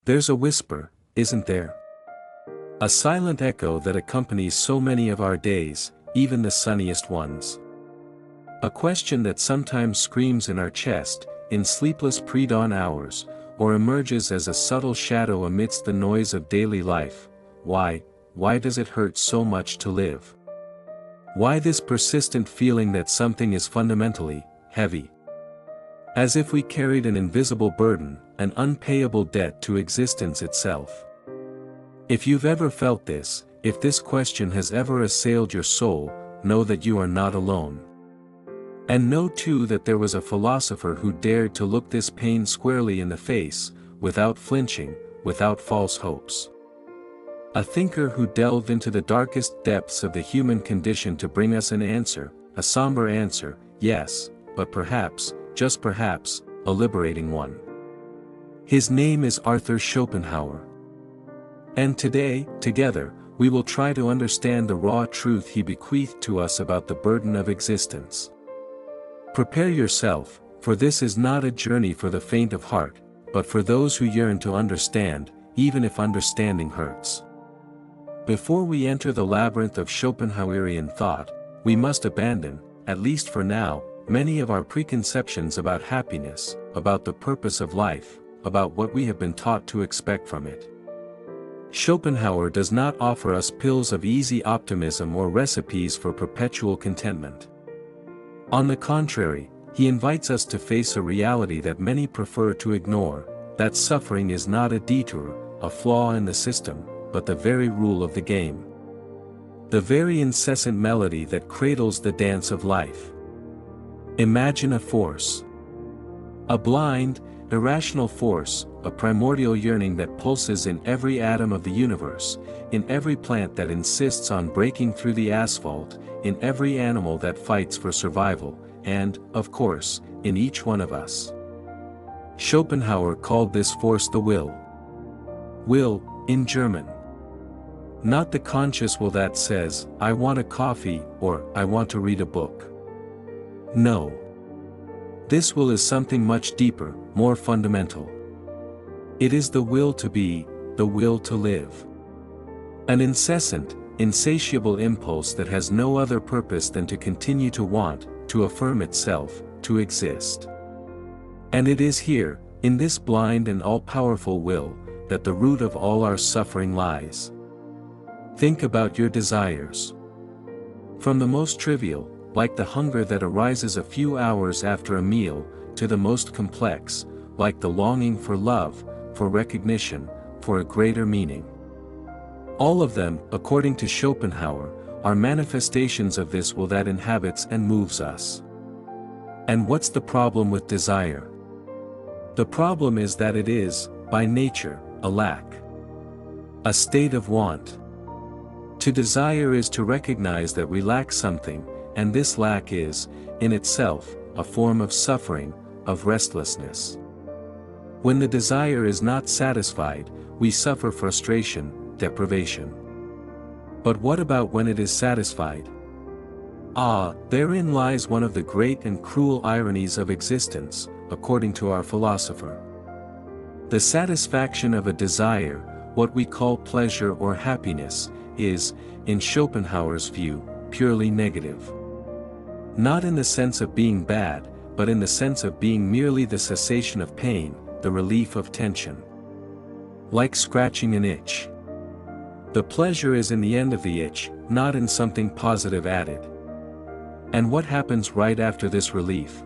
There's a whisper, isn't there? A silent echo that accompanies so many of our days, even the sunniest ones. A question that sometimes screams in our chest, in sleepless pre-dawn hours, or emerges as a subtle shadow amidst the noise of daily life. Why does it hurt so much to live? Why this persistent feeling that something is fundamentally heavy? As if we carried an invisible burden, an unpayable debt to existence itself. If you've ever felt this, if this question has ever assailed your soul, know that you are not alone. And know too that there was a philosopher who dared to look this pain squarely in the face, without flinching, without false hopes. A thinker who delved into the darkest depths of the human condition to bring us an answer, a somber answer, yes, but perhaps, just perhaps, a liberating one. His name is Arthur Schopenhauer. And today, together, we will try to understand the raw truth he bequeathed to us about the burden of existence. Prepare yourself, for this is not a journey for the faint of heart, but for those who yearn to understand, even if understanding hurts. Before we enter the labyrinth of Schopenhauerian thought, we must abandon, at least for now, many of our preconceptions about happiness, about the purpose of life, about what we have been taught to expect from it. Schopenhauer does not offer us pills of easy optimism or recipes for perpetual contentment. On the contrary, he invites us to face a reality that many prefer to ignore, that suffering is not a detour, a flaw in the system, but the very rule of the game. The very incessant melody that cradles the dance of life. Imagine a force. A blind, irrational force, a primordial yearning that pulses in every atom of the universe, in every plant that insists on breaking through the asphalt, in every animal that fights for survival, and, of course, in each one of us. Schopenhauer called this force the will. Will, in German. Not the conscious will that says, I want a coffee, or I want to read a book. No. This will is something much deeper, more fundamental. It is the will to be, the will to live. An incessant, insatiable impulse that has no other purpose than to continue to want, to affirm itself, to exist. And it is here, in this blind and all-powerful will, that the root of all our suffering lies. Think about your desires. From the most trivial, like the hunger that arises a few hours after a meal, to the most complex, like the longing for love, for recognition, for a greater meaning. All of them, according to Schopenhauer, are manifestations of this will that inhabits and moves us. And what's the problem with desire? The problem is that it is, by nature, a lack. A state of want. To desire is to recognize that we lack something, and this lack is, in itself, a form of suffering, of restlessness. When the desire is not satisfied, we suffer frustration, deprivation. But what about when it is satisfied? Therein lies one of the great and cruel ironies of existence, according to our philosopher. The satisfaction of a desire, what we call pleasure or happiness, is, in Schopenhauer's view, purely negative. Not in the sense of being bad, but in the sense of being merely the cessation of pain, the relief of tension. Like scratching an itch. The pleasure is in the end of the itch, not in something positive added. And what happens right after this relief?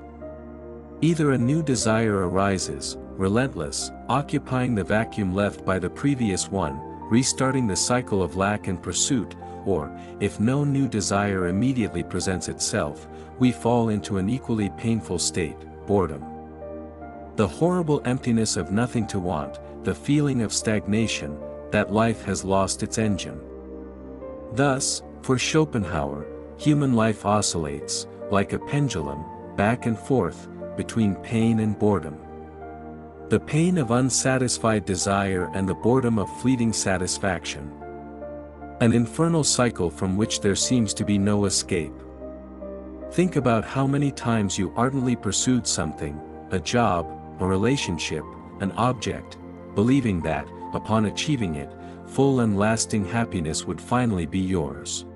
Either a new desire arises, relentless, occupying the vacuum left by the previous one, restarting the cycle of lack and pursuit, or, if no new desire immediately presents itself, we fall into an equally painful state, boredom. The horrible emptiness of nothing to want, the feeling of stagnation, that life has lost its engine. Thus, for Schopenhauer, human life oscillates, like a pendulum, back and forth, between pain and boredom. The pain of unsatisfied desire and the boredom of fleeting satisfaction. An infernal cycle from which there seems to be no escape. Think about how many times you ardently pursued something, a job, a relationship, an object, believing that, upon achieving it, full and lasting happiness would finally be yours.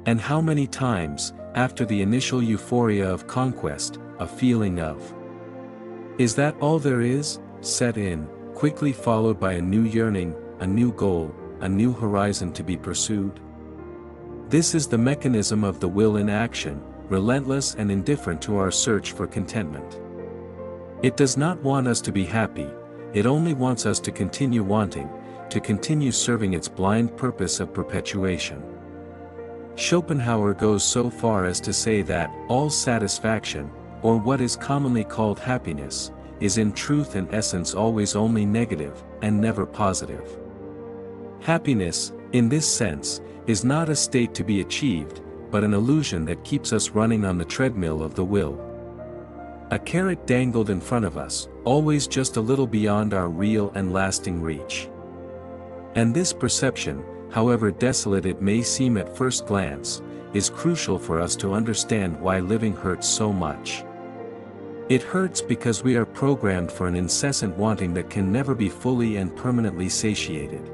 And how many times, after the initial euphoria of conquest, a feeling of "Is that all there is?" set in, quickly followed by a new yearning, a new goal, a new horizon to be pursued? This is the mechanism of the will in action, relentless and indifferent to our search for contentment. It does not want us to be happy, it only wants us to continue wanting, to continue serving its blind purpose of perpetuation. Schopenhauer goes so far as to say that all satisfaction, or what is commonly called happiness, is in truth and essence always only negative, and never positive. Happiness, in this sense, is not a state to be achieved, but an illusion that keeps us running on the treadmill of the will. A carrot dangled in front of us, always just a little beyond our real and lasting reach. And this perception, however desolate it may seem at first glance, is crucial for us to understand why living hurts so much. It hurts because we are programmed for an incessant wanting that can never be fully and permanently satiated.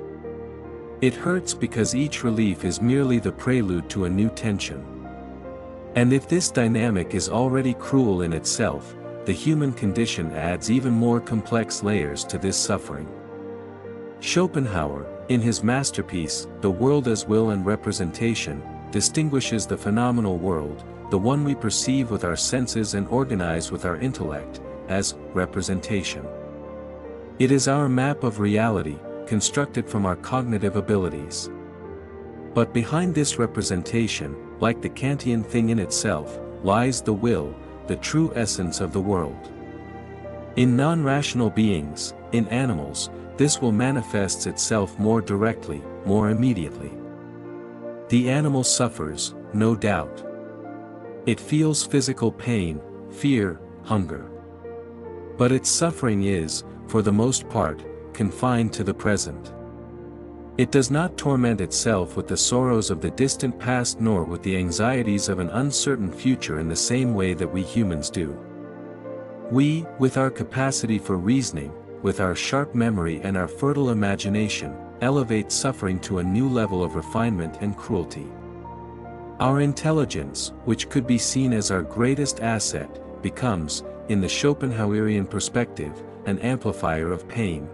It hurts because each relief is merely the prelude to a new tension. And if this dynamic is already cruel in itself, the human condition adds even more complex layers to this suffering. Schopenhauer, in his masterpiece, The World as Will and Representation, distinguishes the phenomenal world, the one we perceive with our senses and organize with our intellect, as representation. It is our map of reality, constructed from our cognitive abilities. But behind this representation, like the Kantian thing in itself, lies the will, the true essence of the world. In non-rational beings, in animals, this will manifest itself more directly, more immediately. The animal suffers, no doubt. It feels physical pain, fear, hunger. But its suffering is, for the most part, confined to the present. It does not torment itself with the sorrows of the distant past nor with the anxieties of an uncertain future in the same way that we humans do. We, with our capacity for reasoning, with our sharp memory and our fertile imagination, elevate suffering to a new level of refinement and cruelty. Our intelligence, which could be seen as our greatest asset, becomes, in the Schopenhauerian perspective, an amplifier of pain.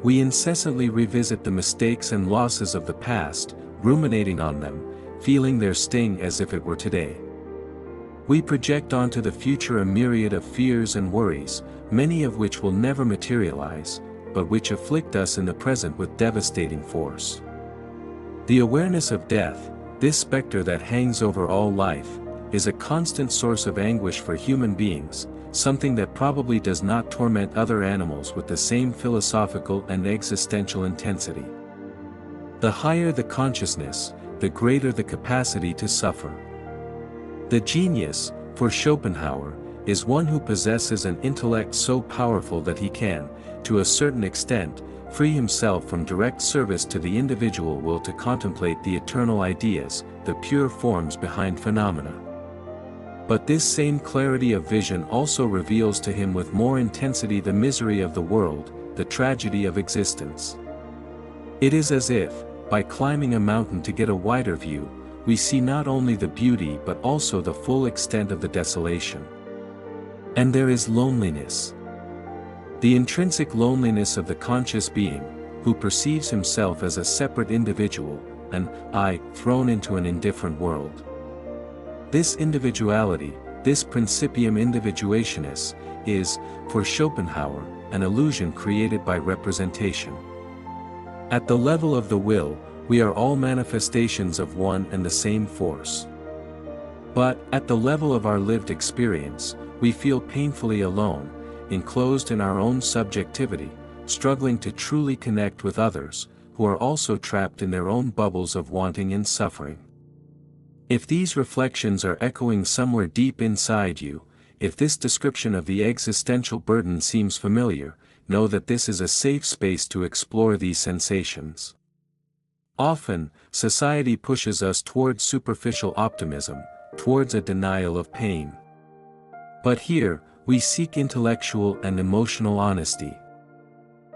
We incessantly revisit the mistakes and losses of the past, ruminating on them, feeling their sting as if it were today. We project onto the future a myriad of fears and worries, many of which will never materialize, but which afflict us in the present with devastating force. The awareness of death, this specter that hangs over all life, is a constant source of anguish for human beings, something that probably does not torment other animals with the same philosophical and existential intensity. The higher the consciousness, the greater the capacity to suffer. The genius, for Schopenhauer, is one who possesses an intellect so powerful that he can, to a certain extent, free himself from direct service to the individual will to contemplate the eternal ideas, the pure forms behind phenomena. But this same clarity of vision also reveals to him with more intensity the misery of the world, the tragedy of existence. It is as if, by climbing a mountain to get a wider view, we see not only the beauty but also the full extent of the desolation. And there is loneliness. The intrinsic loneliness of the conscious being, who perceives himself as a separate individual, an I thrown into an indifferent world. This individuality, this principium individuationis, is, for Schopenhauer, an illusion created by representation. At the level of the will, we are all manifestations of one and the same force. But, at the level of our lived experience, we feel painfully alone, enclosed in our own subjectivity, struggling to truly connect with others, who are also trapped in their own bubbles of wanting and suffering. If these reflections are echoing somewhere deep inside you, if this description of the existential burden seems familiar, know that this is a safe space to explore these sensations. Often, society pushes us towards superficial optimism, towards a denial of pain. But here, we seek intellectual and emotional honesty.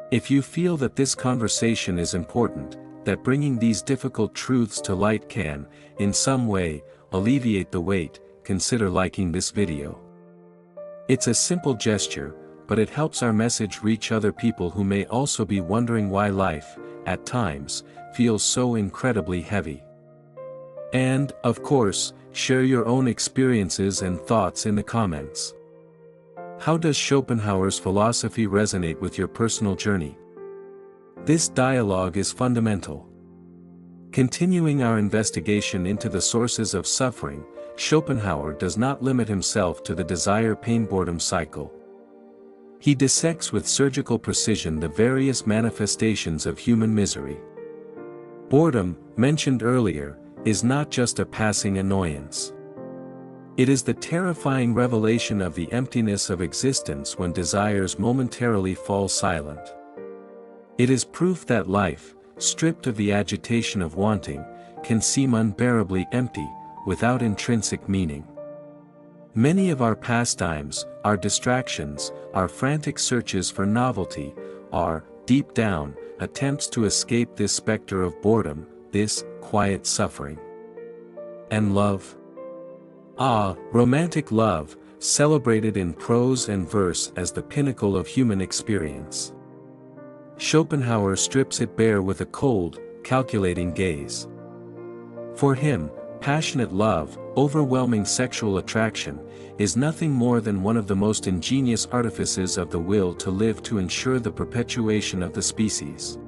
If you feel that this conversation is important, that bringing these difficult truths to light can, in some way, alleviate the weight, consider liking this video. It's a simple gesture, but it helps our message reach other people who may also be wondering why life, at times, feels so incredibly heavy. And, of course, share your own experiences and thoughts in the comments. How does Schopenhauer's philosophy resonate with your personal journey? This dialogue is fundamental. Continuing our investigation into the sources of suffering, Schopenhauer does not limit himself to the desire-pain-boredom cycle. He dissects with surgical precision the various manifestations of human misery. Boredom, mentioned earlier, is not just a passing annoyance. It is the terrifying revelation of the emptiness of existence when desires momentarily fall silent. It is proof that life, stripped of the agitation of wanting, can seem unbearably empty, without intrinsic meaning. Many of our pastimes, our distractions, our frantic searches for novelty, are, deep down, attempts to escape this specter of boredom, this quiet suffering. And love? Ah, romantic love, celebrated in prose and verse as the pinnacle of human experience. Schopenhauer strips it bare with a cold, calculating gaze. For him, passionate love, overwhelming sexual attraction, is nothing more than one of the most ingenious artifices of the will to live to ensure the perpetuation of the species.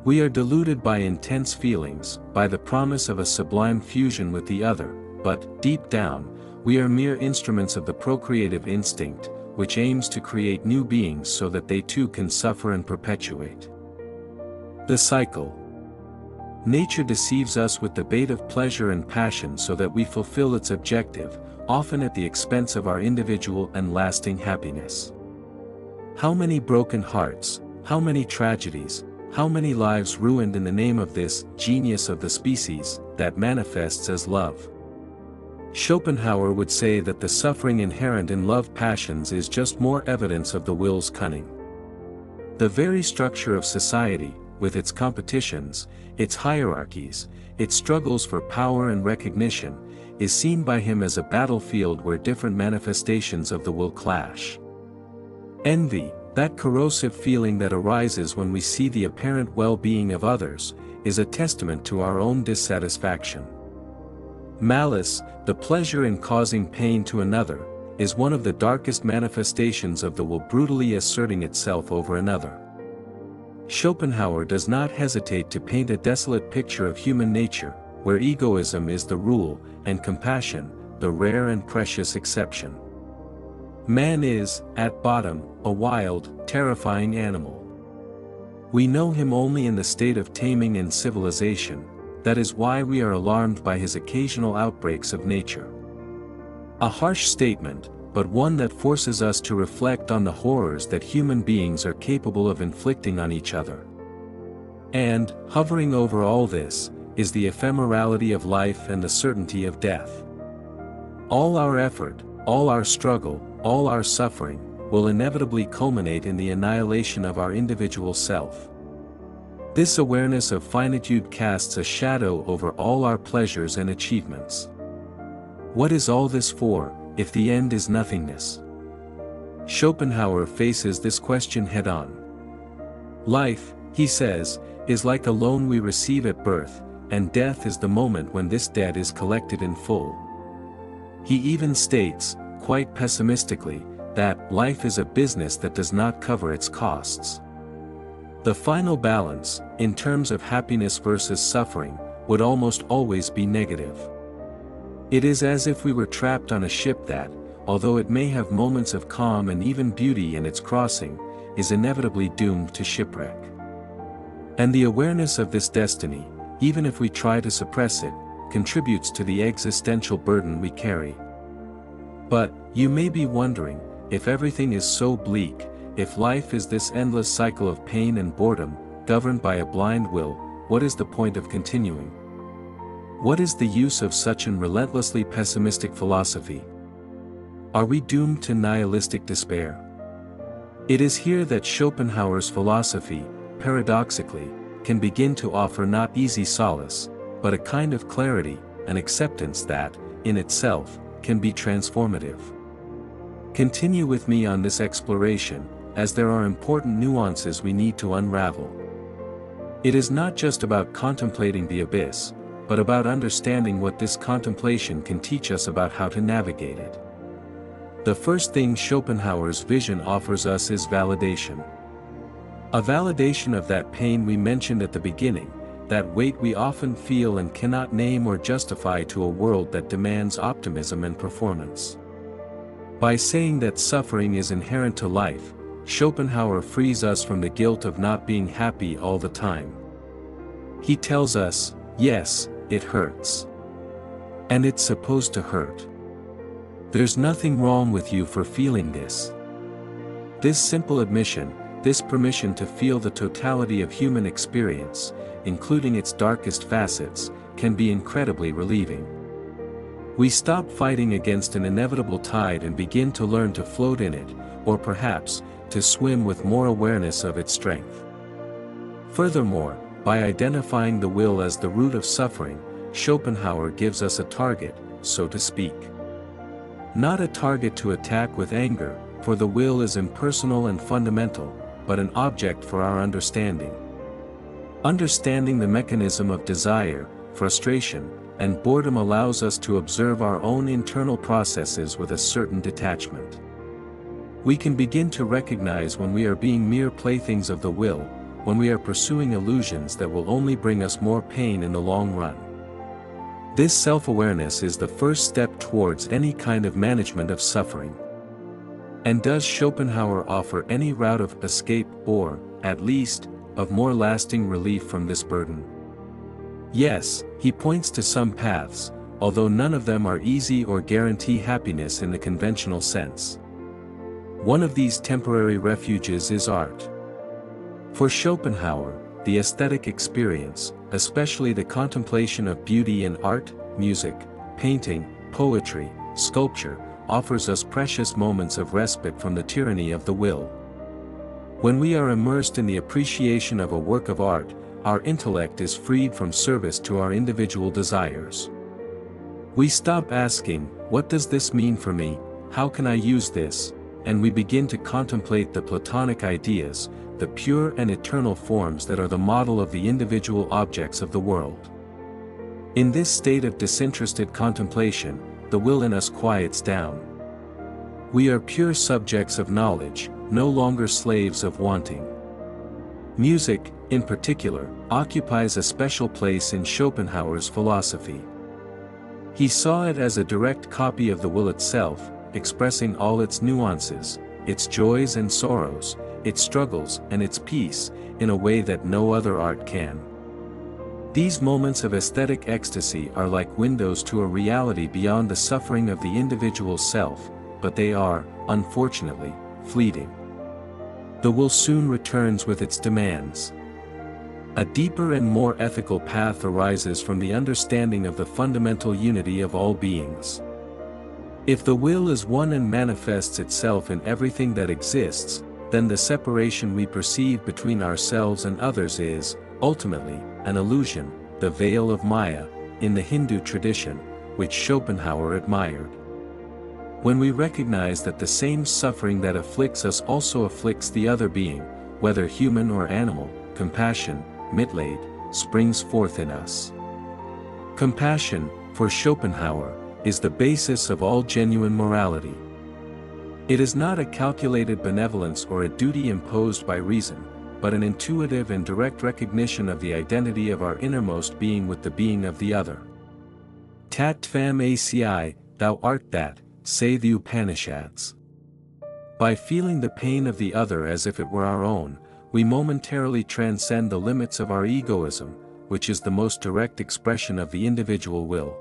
We are deluded by intense feelings, by the promise of a sublime fusion with the other, but, deep down, we are mere instruments of the procreative instinct, which aims to create new beings so that they too can suffer and perpetuate. The cycle. Nature deceives us with the bait of pleasure and passion so that we fulfill its objective, often at the expense of our individual and lasting happiness. How many broken hearts, how many tragedies, how many lives ruined in the name of this genius of the species that manifests as love? Schopenhauer would say that the suffering inherent in love passions is just more evidence of the will's cunning. The very structure of society, with its competitions, its hierarchies, its struggles for power and recognition, is seen by him as a battlefield where different manifestations of the will clash. Envy, that corrosive feeling that arises when we see the apparent well-being of others, is a testament to our own dissatisfaction. Malice, the pleasure in causing pain to another, is one of the darkest manifestations of the will brutally asserting itself over another. Schopenhauer does not hesitate to paint a desolate picture of human nature, where egoism is the rule, and compassion, the rare and precious exception. Man is, at bottom, a wild, terrifying animal. We know him only in the state of taming and civilization. That is why we are alarmed by his occasional outbreaks of nature. A harsh statement, but one that forces us to reflect on the horrors that human beings are capable of inflicting on each other. And, hovering over all this, is the ephemerality of life and the certainty of death. All our effort, all our struggle, all our suffering, will inevitably culminate in the annihilation of our individual self. This awareness of finitude casts a shadow over all our pleasures and achievements. What is all this for, if the end is nothingness? Schopenhauer faces this question head-on. Life, he says, is like a loan we receive at birth, and death is the moment when this debt is collected in full. He even states, quite pessimistically, that life is a business that does not cover its costs. The final balance, in terms of happiness versus suffering, would almost always be negative. It is as if we were trapped on a ship that, although it may have moments of calm and even beauty in its crossing, is inevitably doomed to shipwreck. And the awareness of this destiny, even if we try to suppress it, contributes to the existential burden we carry. But, you may be wondering, if everything is so bleak, if life is this endless cycle of pain and boredom, governed by a blind will, what is the point of continuing? What is the use of such an relentlessly pessimistic philosophy? Are we doomed to nihilistic despair? It is here that Schopenhauer's philosophy, paradoxically, can begin to offer not easy solace, but a kind of clarity, an acceptance that, in itself, can be transformative. Continue with me on this exploration, as there are important nuances we need to unravel. It is not just about contemplating the abyss, but about understanding what this contemplation can teach us about how to navigate it. The first thing Schopenhauer's vision offers us is validation. A validation of that pain we mentioned at the beginning, that weight we often feel and cannot name or justify to a world that demands optimism and performance. By saying that suffering is inherent to life, Schopenhauer frees us from the guilt of not being happy all the time. He tells us, yes, it hurts. And it's supposed to hurt. There's nothing wrong with you for feeling this. This simple admission, this permission to feel the totality of human experience, including its darkest facets, can be incredibly relieving. We stop fighting against an inevitable tide and begin to learn to float in it, or perhaps, to swim with more awareness of its strength. Furthermore, by identifying the will as the root of suffering, Schopenhauer gives us a target, so to speak. Not a target to attack with anger, for the will is impersonal and fundamental, but an object for our understanding. Understanding the mechanism of desire, frustration, and boredom allows us to observe our own internal processes with a certain detachment. We can begin to recognize when we are being mere playthings of the will, when we are pursuing illusions that will only bring us more pain in the long run. This self-awareness is the first step towards any kind of management of suffering. And does Schopenhauer offer any route of escape or, at least, of more lasting relief from this burden? Yes, he points to some paths, although none of them are easy or guarantee happiness in the conventional sense. One of these temporary refuges is art. For Schopenhauer, the aesthetic experience, especially the contemplation of beauty in art, music, painting, poetry, sculpture, offers us precious moments of respite from the tyranny of the will. When we are immersed in the appreciation of a work of art, our intellect is freed from service to our individual desires. We stop asking, what does this mean for me, how can I use this, and we begin to contemplate the Platonic ideas, the pure and eternal forms that are the model of the individual objects of the world. In this state of disinterested contemplation, the will in us quiets down. We are pure subjects of knowledge, no longer slaves of wanting. Music, in particular, occupies a special place in Schopenhauer's philosophy. He saw it as a direct copy of the will itself, expressing all its nuances, its joys and sorrows, its struggles and its peace, in a way that no other art can. These moments of aesthetic ecstasy are like windows to a reality beyond the suffering of the individual self, but they are, unfortunately, fleeting. The will soon returns with its demands. A deeper and more ethical path arises from the understanding of the fundamental unity of all beings. If the will is one and manifests itself in everything that exists, then the separation we perceive between ourselves and others is, ultimately, an illusion, the veil of Maya, in the Hindu tradition, which Schopenhauer admired. When we recognize that the same suffering that afflicts us also afflicts the other being, whether human or animal, compassion, mitleid, springs forth in us. Compassion, for Schopenhauer, is the basis of all genuine morality. It is not a calculated benevolence or a duty imposed by reason, but an intuitive and direct recognition of the identity of our innermost being with the being of the other. Tat tvam asi, thou art that, say the Upanishads. By feeling the pain of the other as if it were our own, we momentarily transcend the limits of our egoism, which is the most direct expression of the individual will.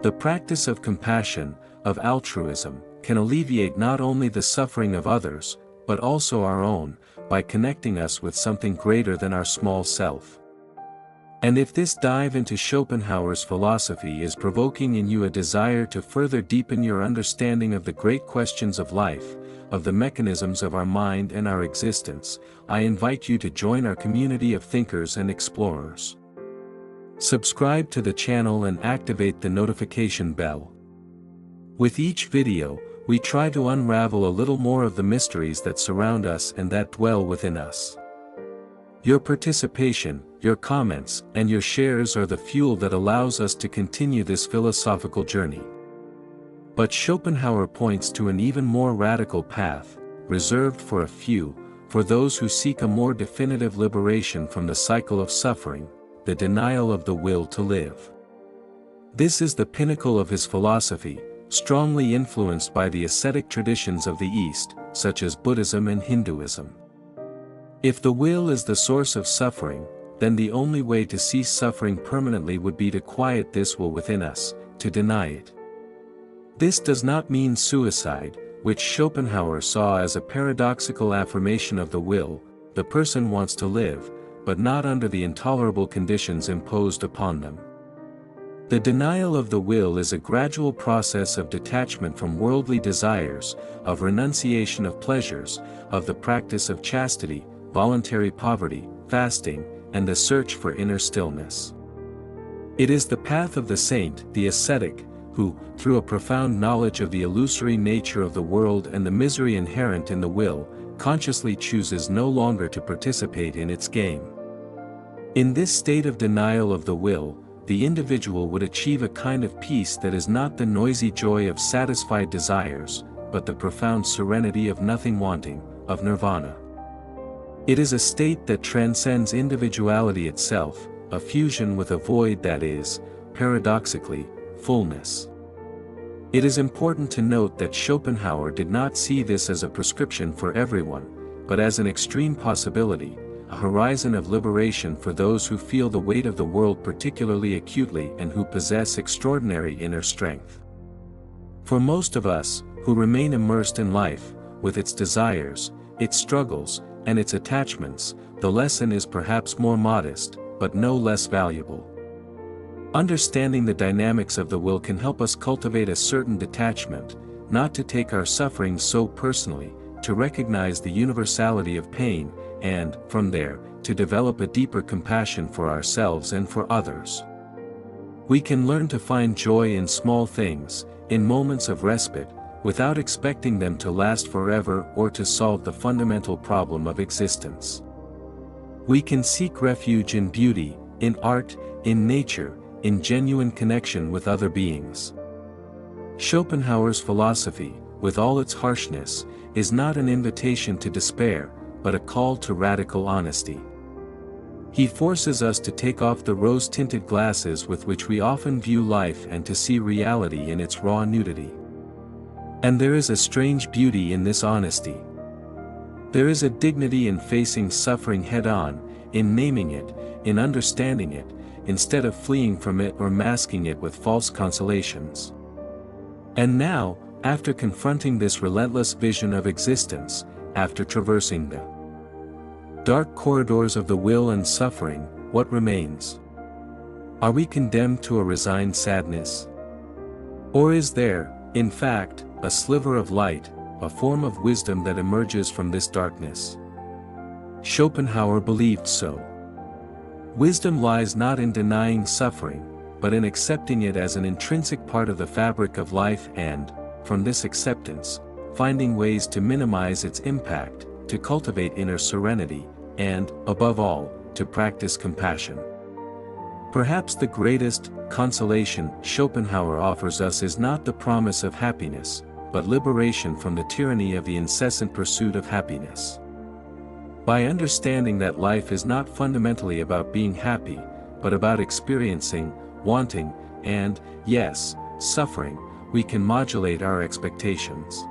The practice of compassion, of altruism, can alleviate not only the suffering of others, but also our own, by connecting us with something greater than our small self. And if this dive into Schopenhauer's philosophy is provoking in you a desire to further deepen your understanding of the great questions of life, of the mechanisms of our mind and our existence, I invite you to join our community of thinkers and explorers. Subscribe to the channel and activate the notification bell. With each video, we try to unravel a little more of the mysteries that surround us and that dwell within us. Your participation, your comments, and your shares are the fuel that allows us to continue this philosophical journey. But Schopenhauer points to an even more radical path, reserved for a few, for those who seek a more definitive liberation from the cycle of suffering, the denial of the will to live. This is the pinnacle of his philosophy, strongly influenced by the ascetic traditions of the East, such as Buddhism and Hinduism. If the will is the source of suffering, then the only way to cease suffering permanently would be to quiet this will within us, to deny it. This does not mean suicide, which Schopenhauer saw as a paradoxical affirmation of the will. The person wants to live, but not under the intolerable conditions imposed upon them. The denial of the will is a gradual process of detachment from worldly desires, of renunciation of pleasures, of the practice of chastity, voluntary poverty, fasting, and the search for inner stillness. It is the path of the saint, the ascetic, who, through a profound knowledge of the illusory nature of the world and the misery inherent in the will, consciously chooses no longer to participate in its game. In this state of denial of the will, the individual would achieve a kind of peace that is not the noisy joy of satisfied desires, but the profound serenity of nothing wanting, of nirvana. It is a state that transcends individuality itself, a fusion with a void that is, paradoxically, fullness. It is important to note that Schopenhauer did not see this as a prescription for everyone, but as an extreme possibility, a horizon of liberation for those who feel the weight of the world particularly acutely and who possess extraordinary inner strength. For most of us, who remain immersed in life, with its desires, its struggles, and its attachments, the lesson is perhaps more modest, but no less valuable. Understanding the dynamics of the will can help us cultivate a certain detachment, not to take our suffering so personally, to recognize the universality of pain, and, from there, to develop a deeper compassion for ourselves and for others. We can learn to find joy in small things, in moments of respite, without expecting them to last forever or to solve the fundamental problem of existence. We can seek refuge in beauty, in art, in nature, in genuine connection with other beings. Schopenhauer's philosophy, with all its harshness, is not an invitation to despair, but a call to radical honesty. He forces us to take off the rose-tinted glasses with which we often view life and to see reality in its raw nudity. And there is a strange beauty in this honesty. There is a dignity in facing suffering head-on, in naming it, in understanding it, instead of fleeing from it or masking it with false consolations. And now, after confronting this relentless vision of existence, after traversing the dark corridors of the will and suffering, what remains? Are we condemned to a resigned sadness? Or is there, in fact, a sliver of light, a form of wisdom that emerges from this darkness? Schopenhauer believed so. Wisdom lies not in denying suffering, but in accepting it as an intrinsic part of the fabric of life and, from this acceptance, finding ways to minimize its impact, to cultivate inner serenity, and, above all, to practice compassion. Perhaps the greatest consolation Schopenhauer offers us is not the promise of happiness, but liberation from the tyranny of the incessant pursuit of happiness. By understanding that life is not fundamentally about being happy, but about experiencing, wanting, and, yes, suffering, we can modulate our expectations.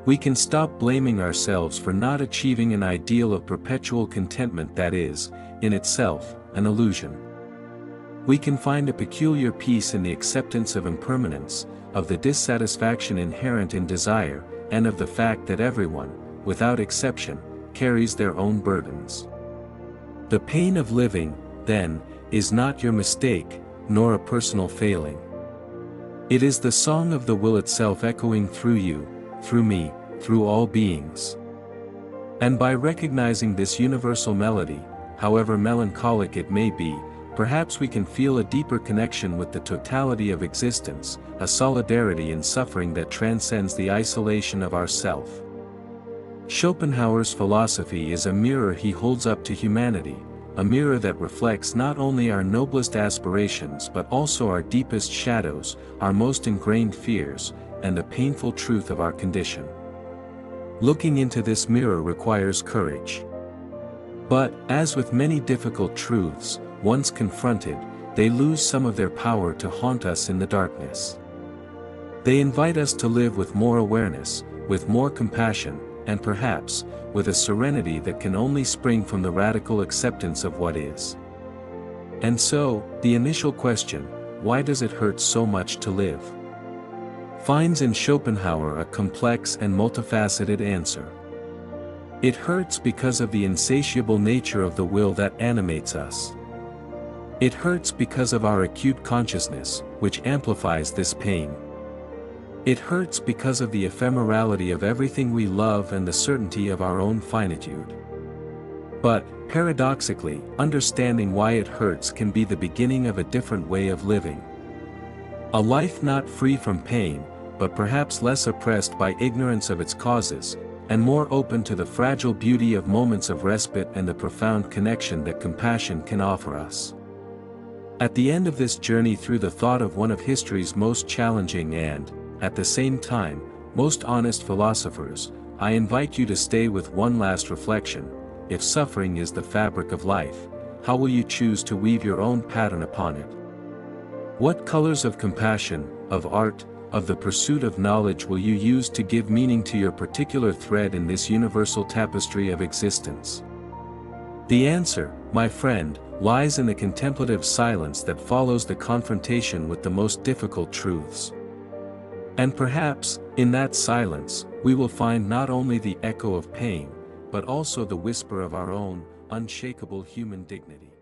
We can stop blaming ourselves for not achieving an ideal of perpetual contentment that is, in itself, an illusion. We can find a peculiar peace in the acceptance of impermanence, of the dissatisfaction inherent in desire, and of the fact that everyone, without exception, carries their own burdens. The pain of living, then, is not your mistake, nor a personal failing. It is the song of the will itself echoing through you, through me, through all beings. And by recognizing this universal melody, however melancholic it may be, perhaps we can feel a deeper connection with the totality of existence, a solidarity in suffering that transcends the isolation of ourself. Schopenhauer's philosophy is a mirror he holds up to humanity, a mirror that reflects not only our noblest aspirations but also our deepest shadows, our most ingrained fears, and the painful truth of our condition. Looking into this mirror requires courage. But, as with many difficult truths, once confronted, they lose some of their power to haunt us in the darkness. They invite us to live with more awareness, with more compassion, and perhaps, with a serenity that can only spring from the radical acceptance of what is. And so, the initial question, why does it hurt so much to live? Finds in Schopenhauer a complex and multifaceted answer. It hurts because of the insatiable nature of the will that animates us. It hurts because of our acute consciousness, which amplifies this pain. It hurts because of the ephemerality of everything we love and the certainty of our own finitude. But, paradoxically, understanding why it hurts can be the beginning of a different way of living. A life not free from pain, but perhaps less oppressed by ignorance of its causes, and more open to the fragile beauty of moments of respite and the profound connection that compassion can offer us. At the end of this journey through the thought of one of history's most challenging and, at the same time, most honest philosophers, I invite you to stay with one last reflection. If suffering is the fabric of life, how will you choose to weave your own pattern upon it? What colors of compassion, of art, of the pursuit of knowledge will you use to give meaning to your particular thread in this universal tapestry of existence? The answer, my friend, lies in the contemplative silence that follows the confrontation with the most difficult truths. And perhaps, in that silence, we will find not only the echo of pain, but also the whisper of our own, unshakable human dignity.